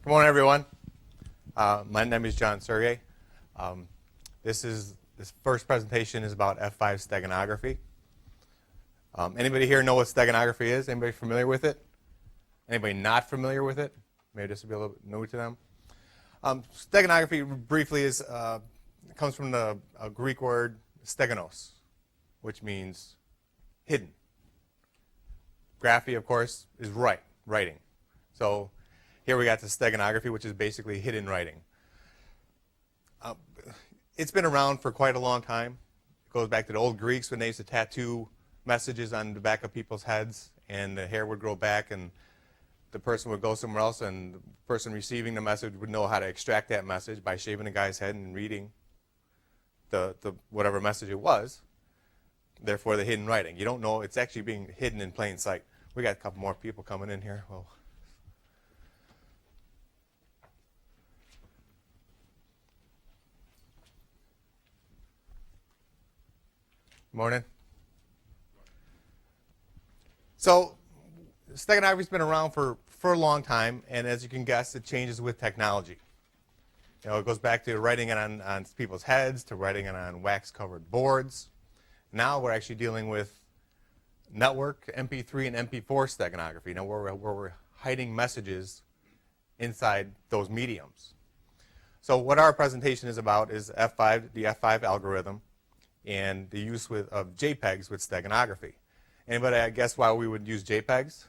Good morning, everyone. My name is Siergiej. This first presentation is about F5 steganography. Anybody here know what steganography is? Anybody familiar with it? Anybody not familiar with it? Maybe this will be a little bit new to them. Steganography, briefly, comes from the Greek word steganos, which means hidden. Graphy, of course, is writing. So here we got the steganography, which is basically hidden writing. It's been around for quite a long time. It goes back to the old Greeks when they used to tattoo messages on the back of people's heads, and the hair would grow back, and the person would go somewhere else, and the person receiving the message would know how to extract that message by shaving the guy's head and reading the whatever message it was. Therefore, the hidden writing. You don't know. It's actually being hidden in plain sight. We got a couple more people coming in here. Well, morning. So steganography's been around for a long time, and as you can guess, it changes with technology. You know, it goes back to writing it on people's heads, to writing it on wax-covered boards. Now we're actually dealing with network, Mp3 and Mp4 steganography, now where we're hiding messages inside those mediums. So what our presentation is about is the F5 algorithm, and the use of JPEGs with steganography. Anybody guess why we would use JPEGs?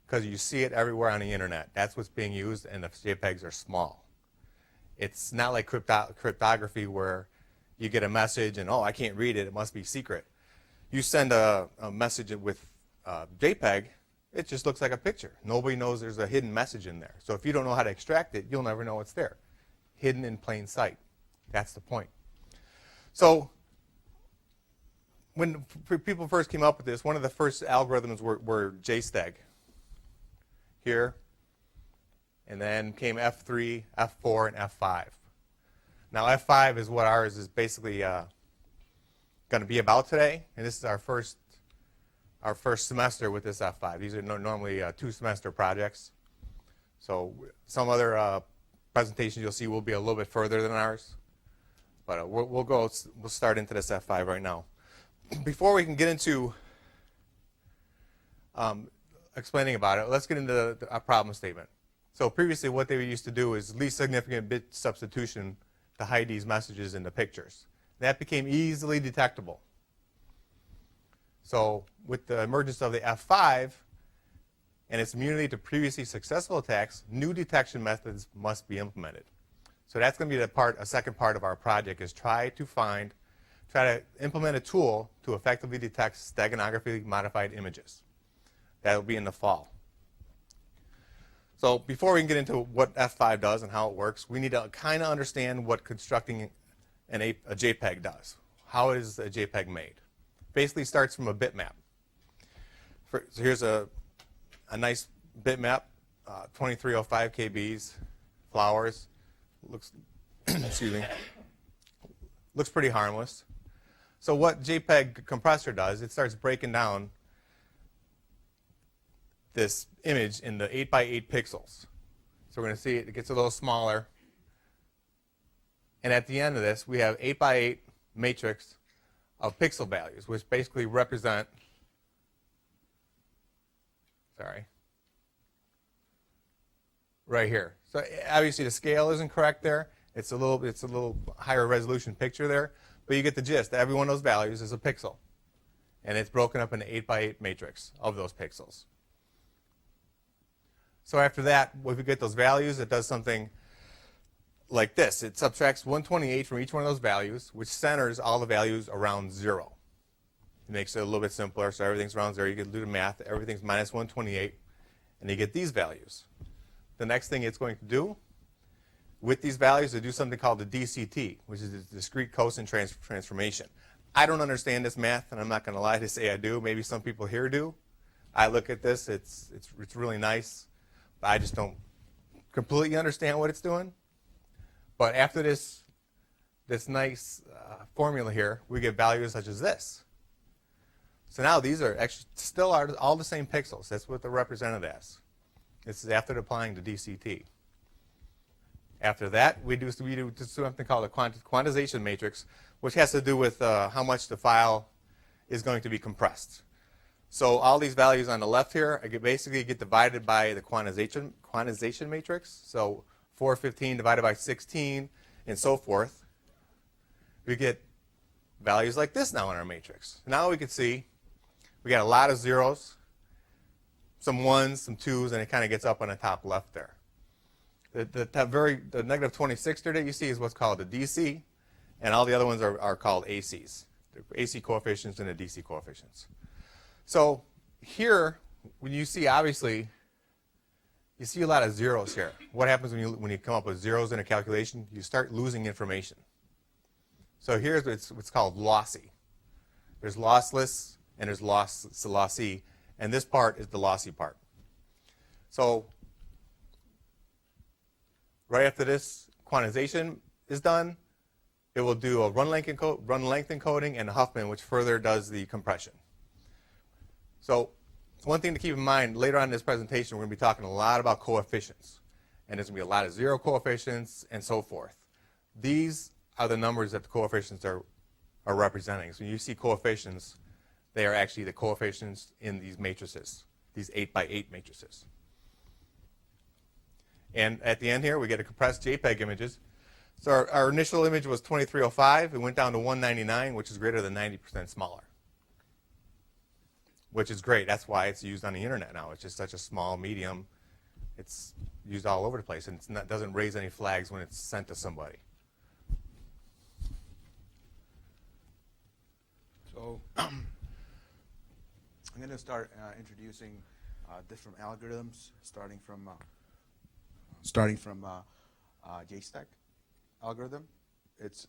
Because you see it everywhere on the internet. That's what's being used, and the JPEGs are small. It's not like cryptography where you get a message and, oh, I can't read it, it must be secret. You send a message with JPEG, it just looks like a picture. Nobody knows there's a hidden message in there. So if you don't know how to extract it, you'll never know it's there. Hidden in plain sight. That's the point. So when people first came up with this, one of the first algorithms were JSTEG here, and then came F3, F4, and F5. Now F5 is what ours is basically going to be about today, and this is our first semester with this F5. These are normally 2-semester projects. So some other presentations you'll see will be a little bit further than ours. But we'll start into this F5 right now. Before we can get into explaining about it, let's get into a problem statement. So previously what they used to do is least significant bit substitution to hide these messages in the pictures. That became easily detectable. So with the emergence of the F5 and its immunity to previously successful attacks, new detection methods must be implemented. So that's going to be a second part of our project, is try to implement a tool to effectively detect steganography modified images. That will be in the fall. So before we can get into what F5 does and how it works, we need to kind of understand what constructing a JPEG does. How is a JPEG made? Basically starts from a bitmap. So here's a nice bitmap, 2305 KBs, flowers. Looks, excuse me, looks pretty harmless. So what JPEG compressor does, it starts breaking down this image into 8x8 pixels. So we're going to see it gets a little smaller. And at the end of this, we have 8x8 matrix of pixel values, which basically represent, right here. So obviously the scale isn't correct there. It's a little higher resolution picture there, but you get the gist. Every one of those values is a pixel, and it's broken up into 8x8 matrix of those pixels. So after that, if we get those values, it does something like this. It subtracts 128 from each one of those values, which centers all the values around 0. It makes it a little bit simpler, so everything's around 0. You can do the math. Everything's minus 128, and you get these values. The next thing it's going to do with these values is do something called the DCT, which is the discrete cosine transformation. I don't understand this math, and I'm not going to lie to say I do. Maybe some people here do. I look at this. It's really nice, but I just don't completely understand what it's doing. But after this nice formula here, we get values such as this. So now these are actually still all the same pixels. That's what they're represented as. This is after applying the DCT. After that, we do something called a quantization matrix, which has to do with how much the file is going to be compressed. So all these values on the left here basically get divided by the quantization matrix. So 415 divided by 16 and so forth. We get values like this now in our matrix. Now we can see we got a lot of zeros, some ones, some twos, and it kind of gets up on the top left there. The negative 26 there that you see is what's called the DC, and all the other ones are called ACs, the AC coefficients and the DC coefficients. So here, when you see, obviously, you see a lot of zeros here. What happens when you come up with zeros in a calculation? You start losing information. So here's what's called lossy. There's lossless and there's lossy, and this part is the lossy part. So right after this quantization is done, it will do a run length encoding and a Huffman, which further does the compression. So one thing to keep in mind, later on in this presentation, we're going to be talking a lot about coefficients. And there's going to be a lot of zero coefficients and so forth. These are the numbers that the coefficients are representing. So when you see coefficients, they are actually the coefficients in these matrices, these 8x8 matrices. And at the end here, we get a compressed JPEG images. So our initial image was 2305. It went down to 199, which is greater than 90% smaller, which is great. That's why it's used on the internet now. It's just such a small medium. It's used all over the place, and it doesn't raise any flags when it's sent to somebody. So I'm going to start introducing different algorithms, starting from JSTAG algorithm. It's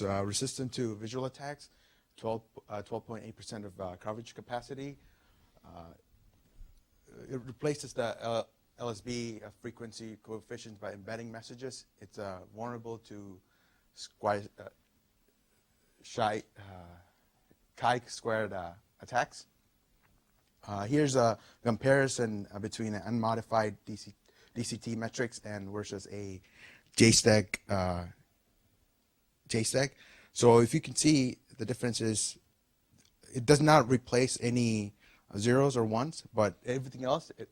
resistant to visual attacks, 12.8% of coverage capacity. It replaces the LSB frequency coefficient by embedding messages. It's vulnerable to chi-squared attacks. Here's a comparison between an unmodified DCT metrics and versus a JSTAG. So if you can see, the difference is it does not replace any zeros or ones, but everything else it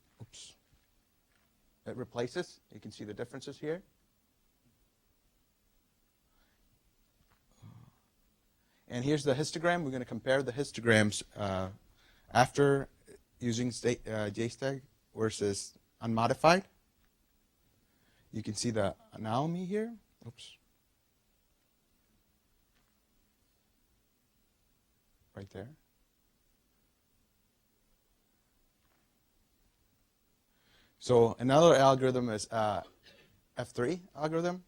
replaces. You can see the differences here. And here's the histogram. We're going to compare the histograms after using JSTAG versus unmodified. You can see the anomaly here. Oops. Right there. So another algorithm is F3 algorithm.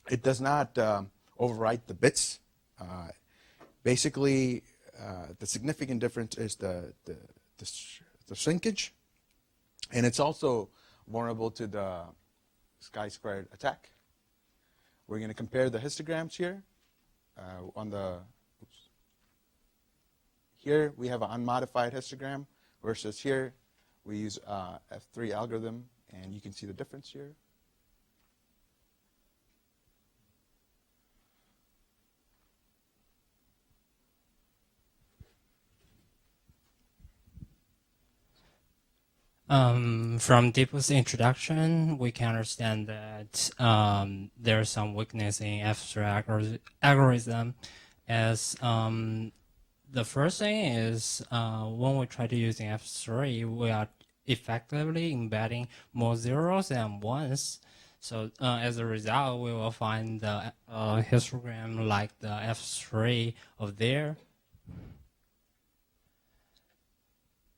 It does not overwrite the bits. Basically, the significant difference is the shrinkage, and it's also vulnerable to the chi-squared attack. We're going to compare the histograms here. Here we have an unmodified histogram versus here we use F3 algorithm, and you can see the difference here. From Deepu's introduction, we can understand that there's some weakness in F3 algorithm. As the first thing is when we try to use in F3, we are effectively embedding more zeros than ones. So as a result, we will find the histogram like the F3 of there.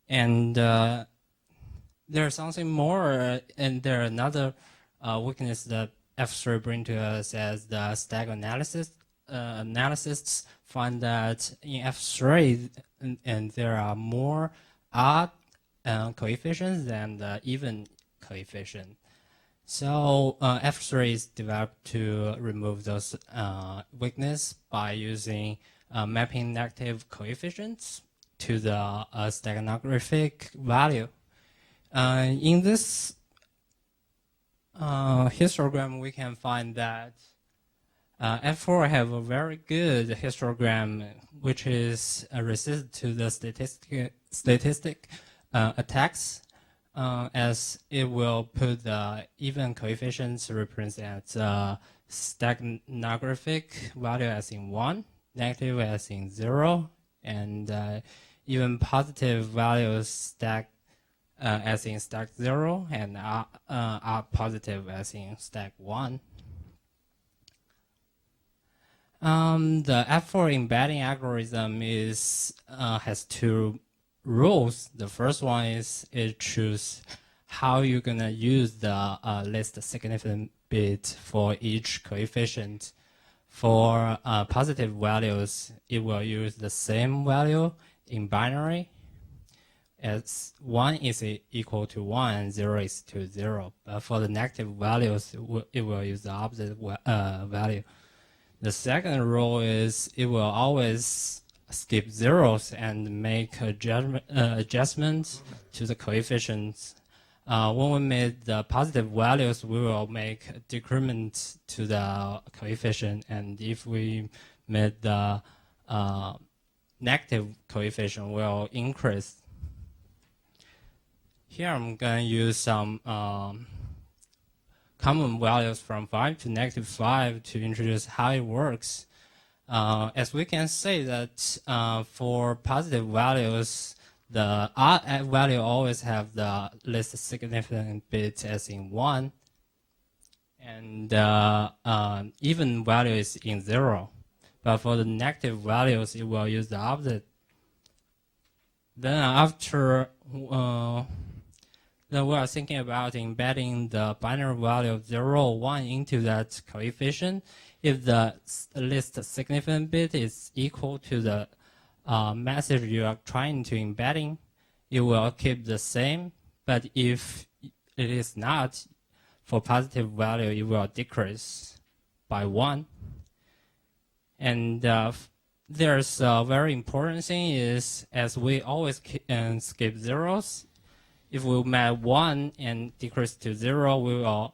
And there's something more, and there's another weakness that F3 bring to us as the stack analysis. Analysts find that in F3, and there are more odd coefficients than the even coefficient. So F3 is developed to remove those weakness by using mapping negative coefficients to the steganographic value. In this histogram, we can find that F4 have a very good histogram, which is resistant to the statistic attacks, as it will put the even coefficients represent steganographic value as in 1, negative as in 0, and even positive values stack as in stack 0, and are positive as in stack 1. The F4 embedding algorithm has two rules. The first one is it chooses how you're gonna use the least significant bit for each coefficient. For positive values, it will use the same value in binary, as 1 is equal to 1 and 0 is to 0. But for the negative values, it will use the opposite value. The second rule is it will always skip zeros and make adjustments to the coefficients. When we made the positive values, we will make a decrement to the coefficient, and if we made the negative coefficient, will increase. Here I'm going to use some common values from 5 to negative 5 to introduce how it works. As we can say that for positive values, the odd value always have the least significant bit as in 1, and even value is in 0. But for the negative values, it will use the opposite. Then after then we are thinking about embedding the binary value of 0 or 1 into that coefficient. If the least significant bit is equal to the message you are trying to embedding, it will keep the same. But if it is not, for positive value, it will decrease by 1. And there's a very important thing is, as we always skip zeros, if we make 1 and decrease to 0, we will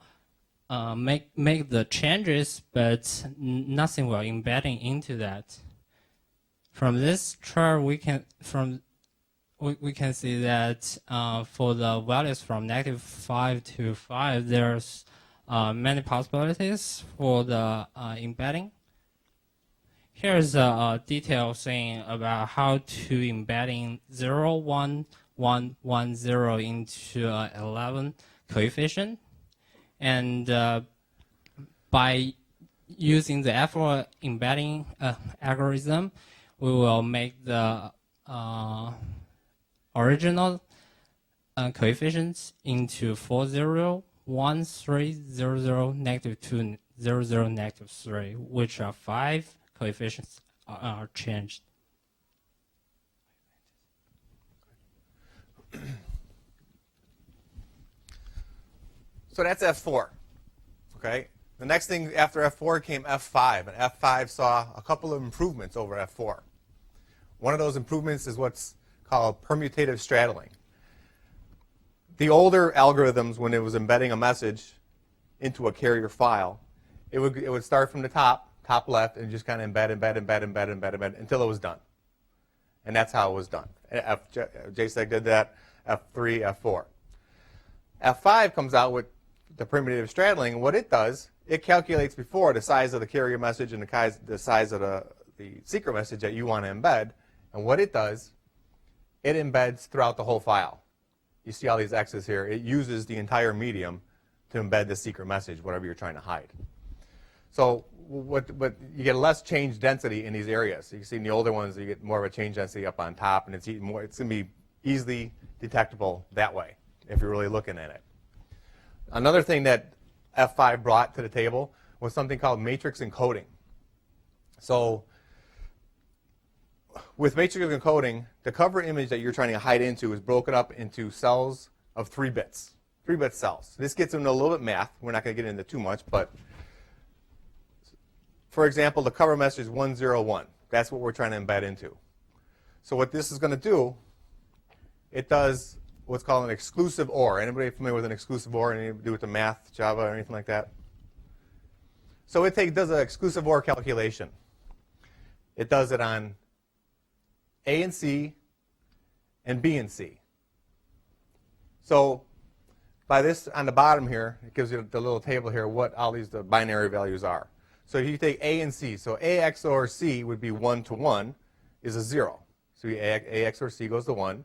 make the changes, but nothing will embedding into that. From this chart, we can see that for the values from negative 5 to 5, there's many possibilities for the embedding. Here's a detailed thing about how to embedding 0, 1, 1, 1, 0 into 11 coefficient. And by using the F4 embedding algorithm, we will make the original coefficients into 4, 0, 1, 3, 0, 0, negative 2, 0, 0, negative 3, which are 5 coefficients are changed. So that's F4. Okay. The next thing after F4 came F5, and F5 saw a couple of improvements over F4. One of those improvements is what's called permutative straddling. The older algorithms, when it was embedding a message into a carrier file, it would start from the top left, and just kind of embed until it was done. And that's how it was done. JSTEG did that, F3, F4. F5 comes out with the permutative straddling, and what it does, it calculates before the size of the carrier message and the size of the secret message that you want to embed. And what it does, it embeds throughout the whole file. You see all these X's here. It uses the entire medium to embed the secret message, whatever you're trying to hide. So you get less change density in these areas. You see in the older ones, you get more of a change density up on top, and it's going to be easily detectable that way if you're really looking at it. Another thing that F5 brought to the table was something called matrix encoding. So with matrix encoding, the cover image that you're trying to hide into is broken up into cells of 3 bits, 3-bit cells. This gets into a little bit math. We're not going to get into too much, but for example, the cover message is 101. That's what we're trying to embed into. So what this is going to do, it does what's called an exclusive OR. Anybody familiar with an exclusive OR? Anything to do with the math, Java, or anything like that? So it does an exclusive OR calculation. It does it on A and C and B and C. So by this on the bottom here, it gives you the little table here what all the binary values are. So if you take A and C, so A XOR C would be 1 to 1 is a 0. So A XOR C goes to 1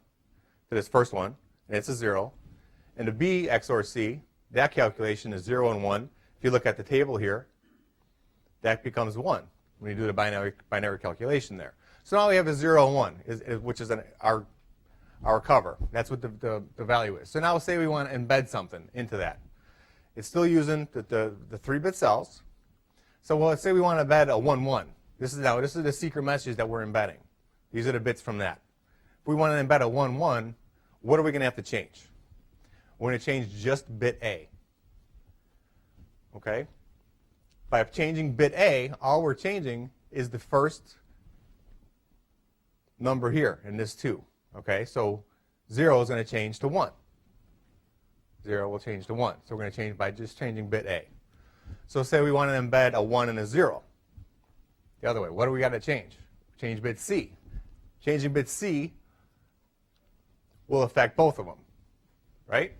to this first one, and it's a 0. And the B XOR C, that calculation is 0 and 1. If you look at the table here, that becomes 1 when you do the binary calculation there. So now we have a 0 and 1, which is our cover. That's what the value is. So now say we want to embed something into that. It's still using the 3-bit cells. So let's say we want to embed a 1, 1. This is the secret message that we're embedding. These are the bits from that. If we want to embed a 1, 1, what are we going to have to change? We're going to change just bit A. Okay? By changing bit A, all we're changing is the first number here in this 2. Okay? So 0 is going to change to 1. 0 will change to 1. So we're going to change by just changing bit A. So say we want to embed a 1 and a 0. The other way. What do we got to change? Change bit C. Changing bit C will affect both of them. Right?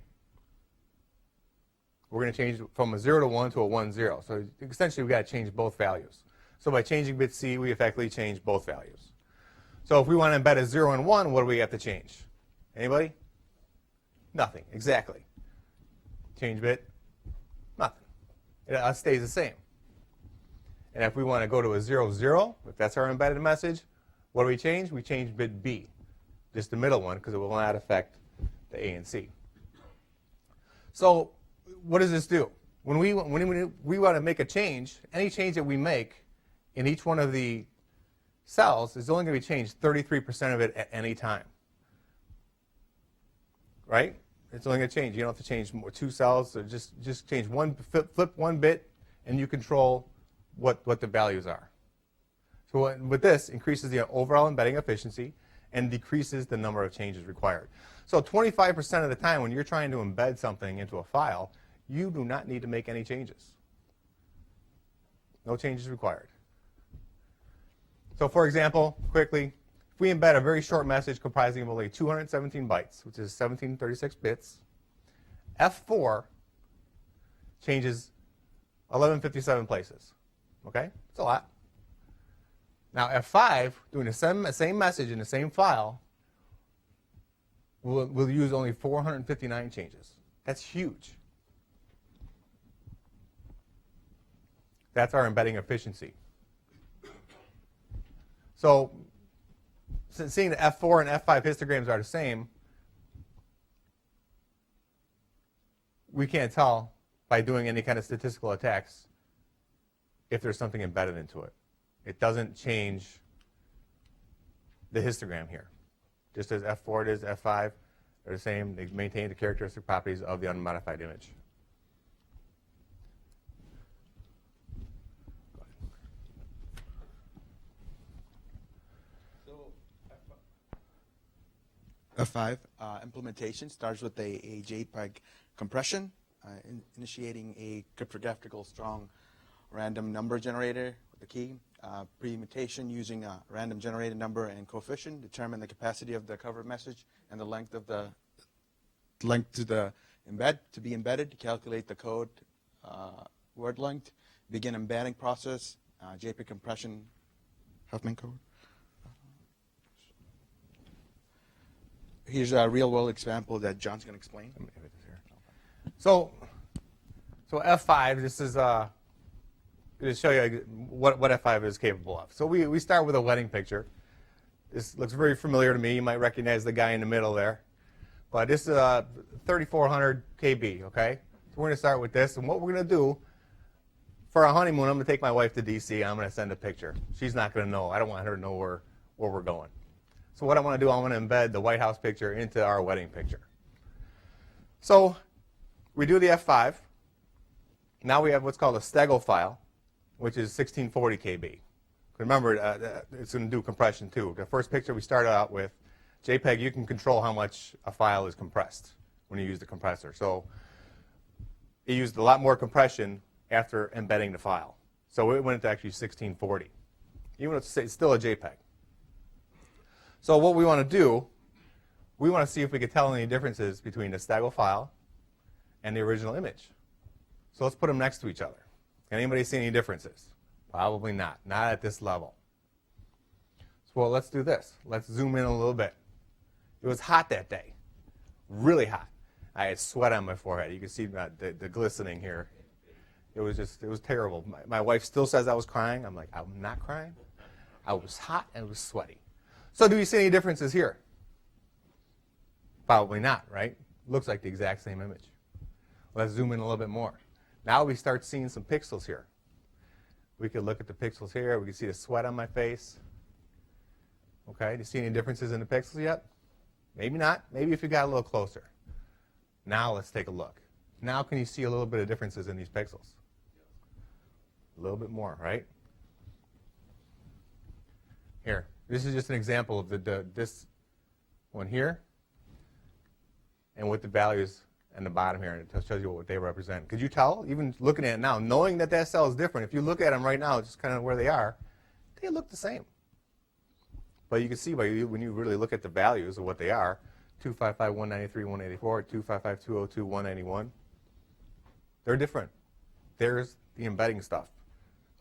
We're going to change from a 0 to 1 to a 1, 0. So essentially, we've got to change both values. So by changing bit C, we effectively change both values. So if we want to embed a 0 and 1, what do we have to change? Anybody? Nothing. Exactly. Change bit? Nothing. It stays the same. And if we want to go to a 0, 0, if that's our embedded message, what do we change? We change bit B, just the middle one, because it will not affect the A and C. So what does this do? When we want to make a change, any change that we make in each one of the cells is only going to be changed 33% of it at any time. Right? It's only going to change. You don't have to change 2 cells. Or just change one, flip 1 bit, and you control what the values are. So with this, increases the overall embedding efficiency and decreases the number of changes required. So 25% of the time when you're trying to embed something into a file, you do not need to make any changes. No changes required. So for example, quickly, if we embed a very short message comprising of only 217 bytes, which is 1736 bits, F4 changes 1157 places. Okay? It's a lot. Now F5, doing the same message in the same file, will use only 459 changes. That's huge. That's our embedding efficiency. So, seeing the F4 and F5 histograms are the same, we can't tell by doing any kind of statistical attacks if there's something embedded into it. It doesn't change the histogram here. Just as F4 it is, F5, they're the same. They maintain the characteristic properties of the unmodified image. F5 implementation starts with a JPEG compression, initiating a cryptographical strong random number generator with the key. Pre-mutation using a random generated number and coefficient, determine the capacity of the cover message and the length of the to the to be embedded, to calculate the code word length, begin embedding process, JPEG compression, Huffman code. Here's a real-world example that John's going to explain. So F5, this is going to show you what F5 is capable of. So we start with a wedding picture. This looks very familiar to me. You might recognize the guy in the middle there. But this is 3400 KB, okay? So we're going to start with this. And what we're going to do, for our honeymoon, I'm going to take my wife to D.C. and I'm going to send a picture. She's not going to know. I don't want her to know where we're going. So what I want to do, I want to embed the White House picture into our wedding picture. So we do the F5. Now we have what's called a Stego file, which is 1640 KB. Remember, it's going to do compression too. The first picture we started out with, JPEG, you can control how much a file is compressed when you use the compressor. So it used a lot more compression after embedding the file. So it went to actually 1640, even though it's still a JPEG. So what we want to do, we want to see if we can tell any differences between the Stego file and the original image. So let's put them next to each other. Can anybody see any differences? Probably not. Not at this level. So well, let's do this. Let's zoom in a little bit. It was hot that day. Really hot. I had sweat on my forehead. You can see the glistening here. It was terrible. My wife still says I was crying. I'm like, I'm not crying. I was hot and it was sweaty. So do you see any differences here? Probably not, right? Looks like the exact same image. Let's zoom in a little bit more. Now we start seeing some pixels here. We could look at the pixels here. We can see the sweat on my face. Okay, do you see any differences in the pixels yet? Maybe not. Maybe if you got a little closer. Now let's take a look. Now can you see a little bit of differences in these pixels? A little bit more, right? Here, this is just an example of this one here and with the values and the bottom here, and it shows you what they represent. Could you tell, even looking at it now, knowing that that cell is different, if you look at them right now, just kind of where they are, they look the same. But you can see when you really look at the values of what they are, 255, 193, 184, 255, 202, 191, they're different. There's the embedding stuff.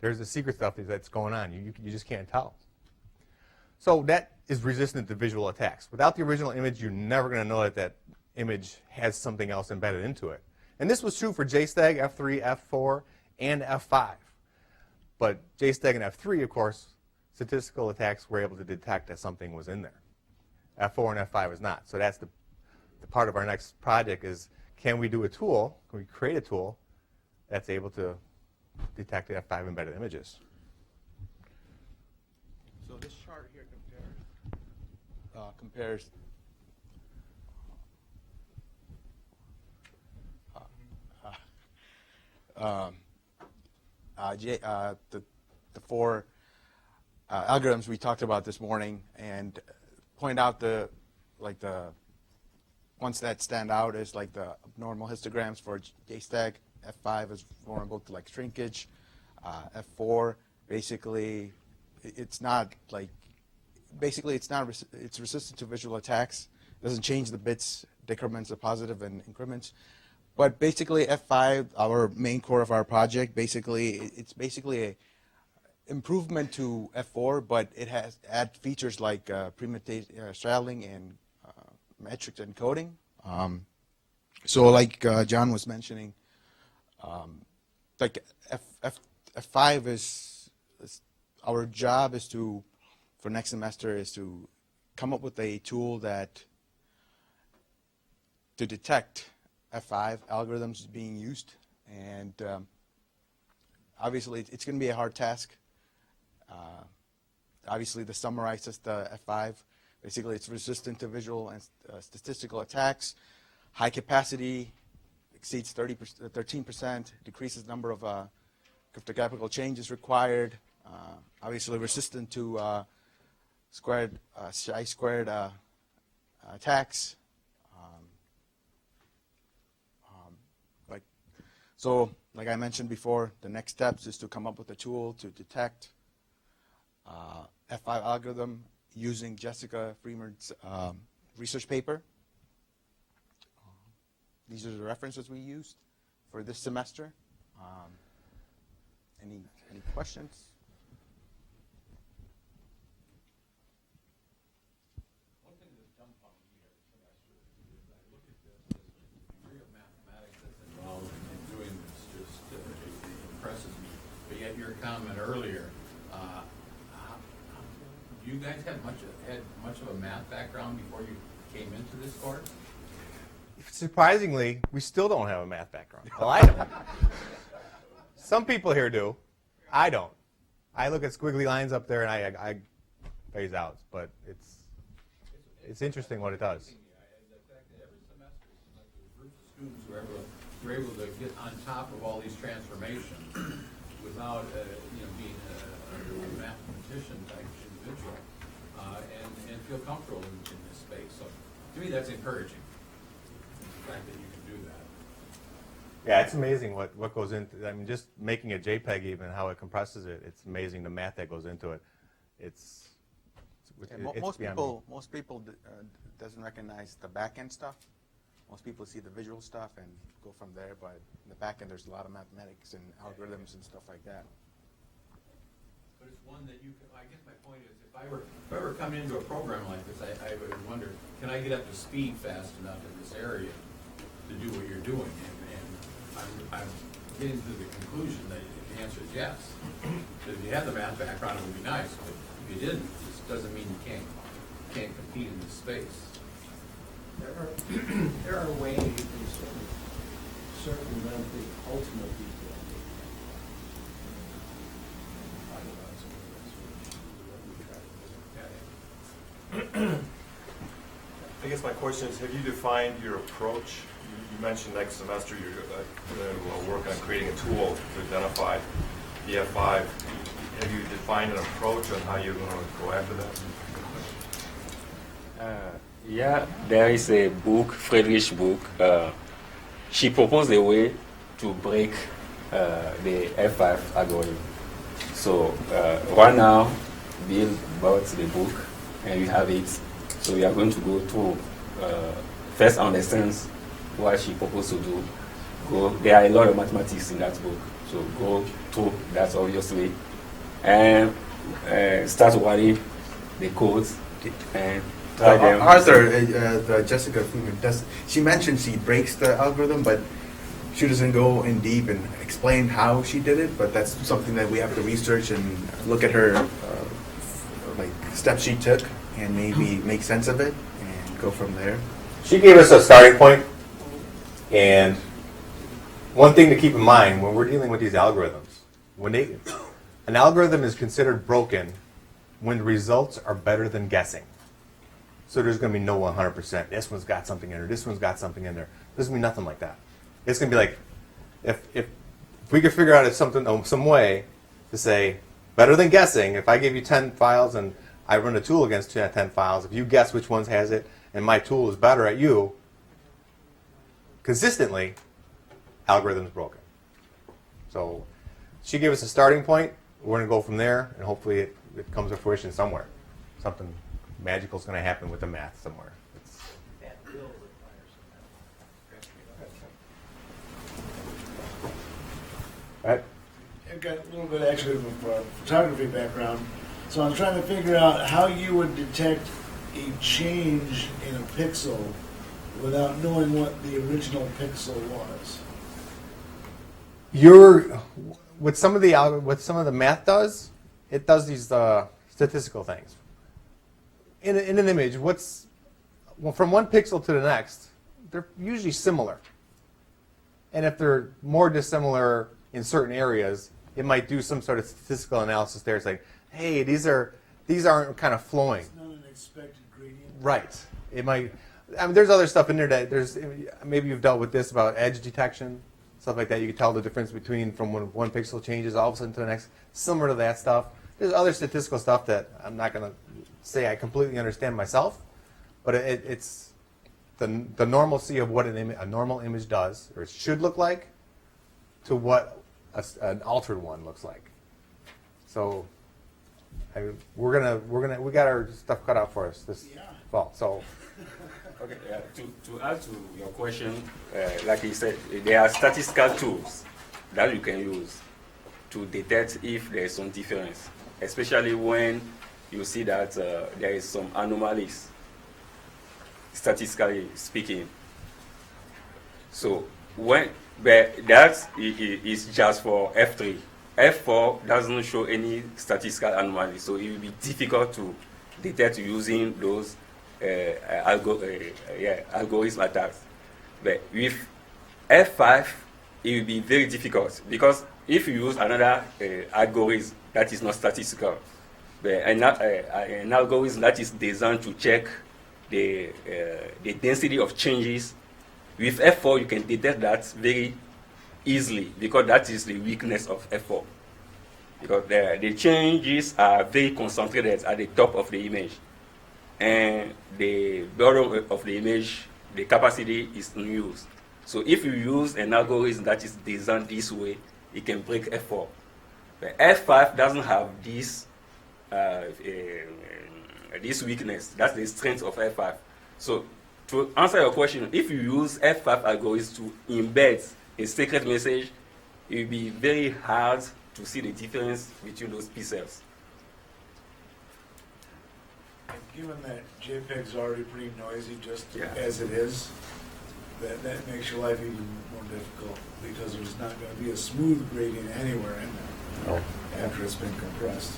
There's the secret stuff that's going on. You just can't tell. So that is resistant to visual attacks. Without the original image, you're never going to know that image has something else embedded into it. And this was true for JSTAG, F3, F4, and F5. But JSTAG and F3, of course, statistical attacks were able to detect that something was in there. F4 and F5 is not. So that's the part of our next project is, can we do a tool, can we create a tool that's able to detect the F5 embedded images? So this chart here compares the four algorithms we talked about this morning, and point out the ones that stand out as like the abnormal histograms for JSTAG. F5 is vulnerable to like shrinkage. F4 basically it's resistant to visual attacks. It doesn't change the bits, decrements of positive and increments. But basically F5, our main core of our project, it's basically a improvement to F4, but it has add features like premeditate straddling and metric encoding. So like John was mentioning, like F5 is our job is to, for next semester, is to come up with a tool to detect F5 algorithms being used, and obviously it's going to be a hard task. Obviously, the summarizes the F5. Basically, it's resistant to visual and statistical attacks. High capacity exceeds 13%, decreases number of cryptographical changes required. Obviously, resistant to chi-squared attacks. So, like I mentioned before, the next steps is to come up with a tool to detect F5 algorithm using Jessica Freeman's research paper. These are the references we used for this semester. Any questions? One thing that's dumbfounding me every semester is I look at this, the degree of mathematics that's involved in doing this just impresses me. But yet your comment earlier, do you guys had much of a math background before you came into this course? Surprisingly, we still don't have a math background. Well, I don't. Some people here do. I don't. I look at squiggly lines up there and I phase out, but it's interesting what it does. The fact that every semester, like the group of students who are able to get on top of all these transformations without being a mathematician type individual. and feel comfortable in this space. So to me, that's encouraging, the fact that you can do that. Yeah, it's amazing what goes into. I mean, just making a JPEG, even how it compresses it. It's amazing the math that goes into it. It's most beyond people doesn't recognize the back end stuff. Most people see the visual stuff and go from there, but in the back end there's a lot of mathematics and algorithms and stuff like that. But it's one that you can, I guess my point is, if I were coming into a program like this, I would wonder, can I get up to speed fast enough in this area to do what you're doing? And I'm getting to the conclusion that the answer is yes. If you have the math background, it would be nice, but if you didn't, this doesn't mean you can't compete in this space. There are ways you can circumvent the ultimate detail. I guess my question is, have you defined your approach? You mentioned next semester you're going to work on creating a tool to identify the F5. Have you defined an approach on how you're going to go after that? Yeah, there is a book, Friedrich's book. She proposed a way to break the F5 algorithm. So right now, Bill bought the book and we have it. So we are going to go through, first understand what she proposed to do. There are a lot of mathematics in that book. So go through that obviously. And start writing the codes and try them. Arthur, Jessica, she mentioned she breaks the algorithm, but she doesn't go in deep and explain how she did it. But that's something that we have to research and look at her like steps she took and maybe make sense of it and go from there. She gave us a starting point, and one thing to keep in mind when we're dealing with these algorithms, an algorithm is considered broken when the results are better than guessing. So there's going to be no 100%. This one's got something in there. This one's got something in there. There's going to be nothing like that. It's going to be like, if we could figure out some way to say, better than guessing, if I give you 10 files and I run a tool against 10 files, if you guess which ones has it and my tool is better at you, consistently, algorithm's broken. So she gave us a starting point. We're going to go from there, and hopefully it comes to fruition somewhere. Something magical is going to happen with the math somewhere. Right? I've got a little bit actually of a photography background, so I'm trying to figure out how you would detect a change in a pixel without knowing what the original pixel was. What some of the math does, it does these statistical things. In an image, from one pixel to the next, they're usually similar. And if they're more dissimilar in certain areas, it might do some sort of statistical analysis there. It's like, hey, these aren't kind of flowing. It's not an expected gradient. Right. It might. I mean, there's other stuff in there that maybe you've dealt with this about edge detection, stuff like that. You can tell the difference between from when one pixel changes all of a sudden to the next, similar to that stuff. There's other statistical stuff that I'm not going to say I completely understand myself, but it's the normalcy of what a normal image does, or it should look like, to what an altered one looks like. So we got our stuff cut out for us this fall. So. Okay, to add to your question, like you said, there are statistical tools that you can use to detect if there is some difference, especially when you see that there is some anomalies, statistically speaking. So that is just for F3. F4 doesn't show any statistical anomaly, so it will be difficult to detect using those algorithm attacks. But with F5, it will be very difficult because if you use another algorithm that is not statistical, but an algorithm that is designed to check the density of changes, with F4 you can detect that very easily because that is the weakness of F4. because the changes are very concentrated at the top of the image, and the bottom of the image, the capacity is unused. So if you use an algorithm that is designed this way, it can break F4. But F5 doesn't have this this weakness. That's the strength of F5. So to answer your question, if you use F5 algorithms to embed a secret message, it will be very hard to see the difference between those pixels. Given that JPEG's already pretty noisy just Yeah. as it is, that makes your life even more difficult because there's not going to be a smooth gradient anywhere in there after it's been compressed.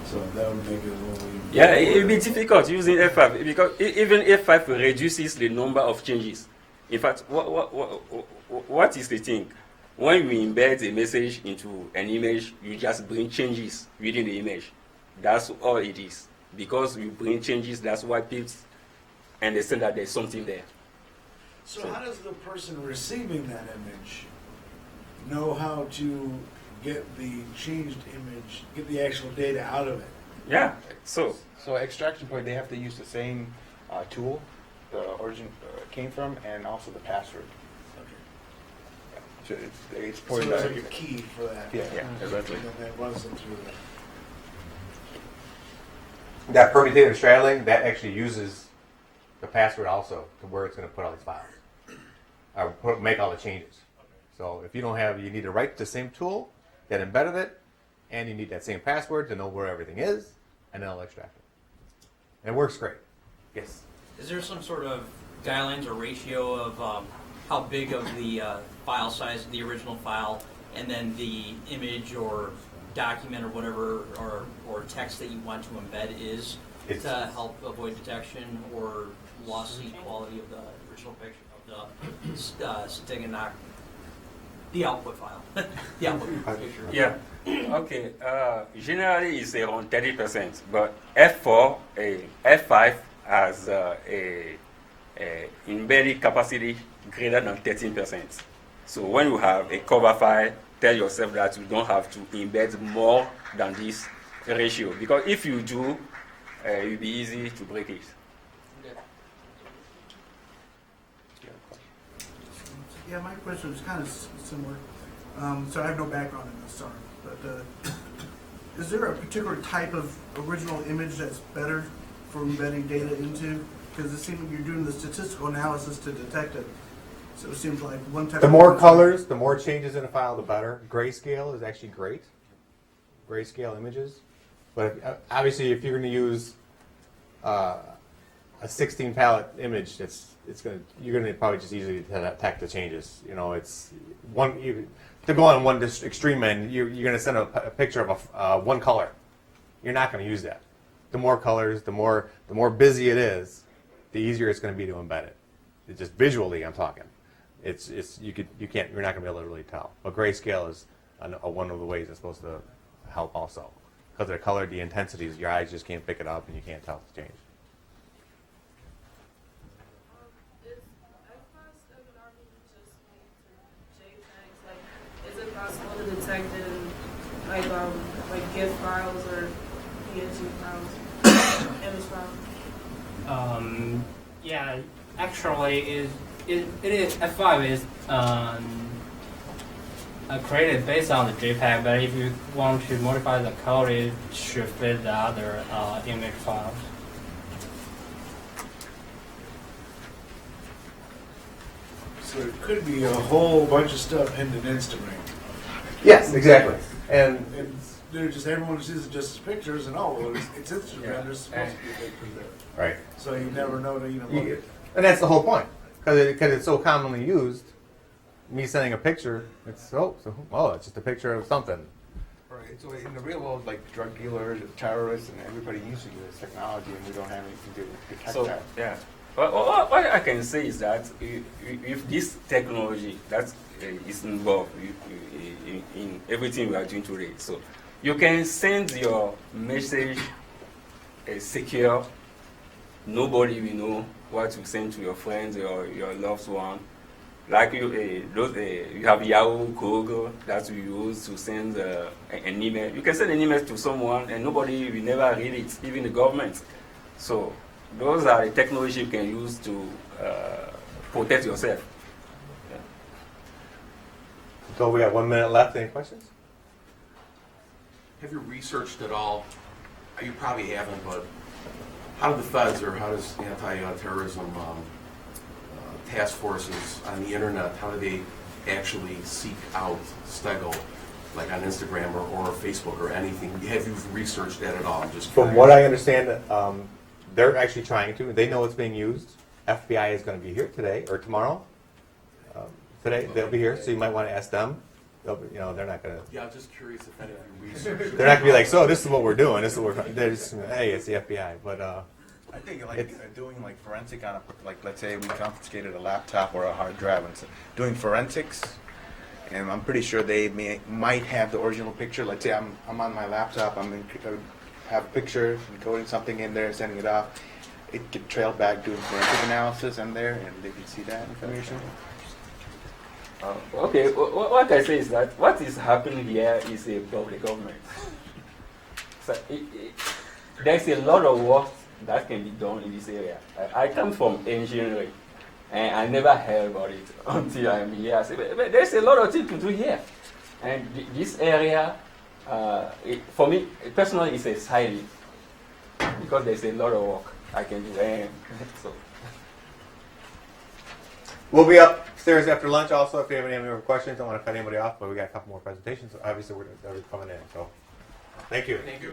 So that would make it a little even Yeah, it will be difficult using F5 because even F5 reduces the number of changes. In fact, what is the thing? When you embed a message into an image, you just bring changes within the image. That's all it is. Because you bring changes, that's why people understand that there's something there. So how does the person receiving that image know how to get the changed image, get the actual data out of it? Yeah, so extraction point, they have to use the same tool the origin came from, and also the password. Okay. So it's So pointed there's out. like a key for that. Yeah, exactly. And then that runs them through that. That permutative straddling, that actually uses the password also to where it's going to put all these files. Or make all the changes. So if you don't have, you need to write the same tool that embedded it, and you need that same password to know where everything is, and then it'll extract it. And it works great. Yes? Is there some sort of guidelines or ratio of how big of the file size of the original file and then the image or document or whatever or text that you want to embed is to help avoid detection or lossy quality of the original picture of the Steganography, the output file, the output picture? yeah, okay. Generally, it's around 30%, but F4, F5 has a embedded capacity greater than 13%. So when you have a cover file, tell yourself that you don't have to embed more than this ratio, because if you do, it will be easy to break it. Yeah, my question is kind of similar. So I have no background in this, sorry. But is there a particular type of original image that's better for embedding data into? Because it seems like you're doing the statistical analysis to detect it. So it seems like one type The of more colors, the more changes in a file, the better. Grayscale is actually great. Grayscale images. But obviously, if you're going to use a 16 palette image, you're going to probably just easily detect the changes. You know, it's to go on one extreme end, you're going to send a picture of one color. You're not going to use that. The more colors, the more busy it is, the easier it's going to be to embed it. It's just visually, I'm talking. You're not going to be able to really tell. But grayscale is one of the ways it's supposed to help also, because they're colored, the intensities, your eyes just can't pick it up and you can't tell the change. Is it possible to detect in like GIF files or PNG files, image files? Yeah, actually, it is F5 is created based on the JPEG, but if you want to modify the code, it should fit the other image files. So it could be a whole bunch of stuff hidden in Instagram. Yes, exactly. And And they're just, everyone sees it just as pictures, and well, it's Instagram, Yeah. there's supposed to be pictures there. right. So you never know to even look at it. And that's the whole point, because it's so commonly used. Me sending a picture, it's it's just a picture of something. Right. So in the real world, like drug dealers, terrorists, and everybody using this technology, and we don't have anything to detect So, that. yeah. What I can say is that if this technology that is involved in everything we are doing today, so you can send your message secure. Nobody will know what to send to your friends or your loved one. like you have Yahoo, Google that we use to send an email. You can send an email to someone and nobody will never read it, even the government. So those are the technology you can use to protect yourself. Yeah. So we have 1 minute left. Any questions? Have you researched at all? You probably haven't, but how do the feds or how does anti-terrorism task forces on the internet, how do they actually seek out Stegel, like on Instagram or Facebook or anything? Have you researched that at all? I'm just From curious. what I understand, they're actually trying to. They know it's being used. FBI is going to be here today or tomorrow. Today they'll be here, so you might want to ask them. They'll be, they're not going to. Yeah, I'm just curious if any of you researched. They're not going to be like, so this is what we're doing. This is what we're. They're just, hey, it's the FBI. But I think doing like forensic on let's say we confiscated a laptop or a hard drive and doing forensics, and I'm pretty sure they might have the original picture. Let's say I'm on my laptop, have a picture, encoding something in there, sending it off. It could trail back doing forensic analysis in there, and they can see that information. Okay, what I say is that what is happening here is about the government. So there's a lot of work that can be done in this area. I come from engineering, and I never heard about it until I'm here. I say, but there's a lot of things to do here. And this area, for me personally, is exciting because there's a lot of work I can do. So. we'll be upstairs after lunch. Also, if you have any more questions, don't want to cut anybody off, but we got a couple more presentations. Obviously, they're coming in. So, thank you. Thank you.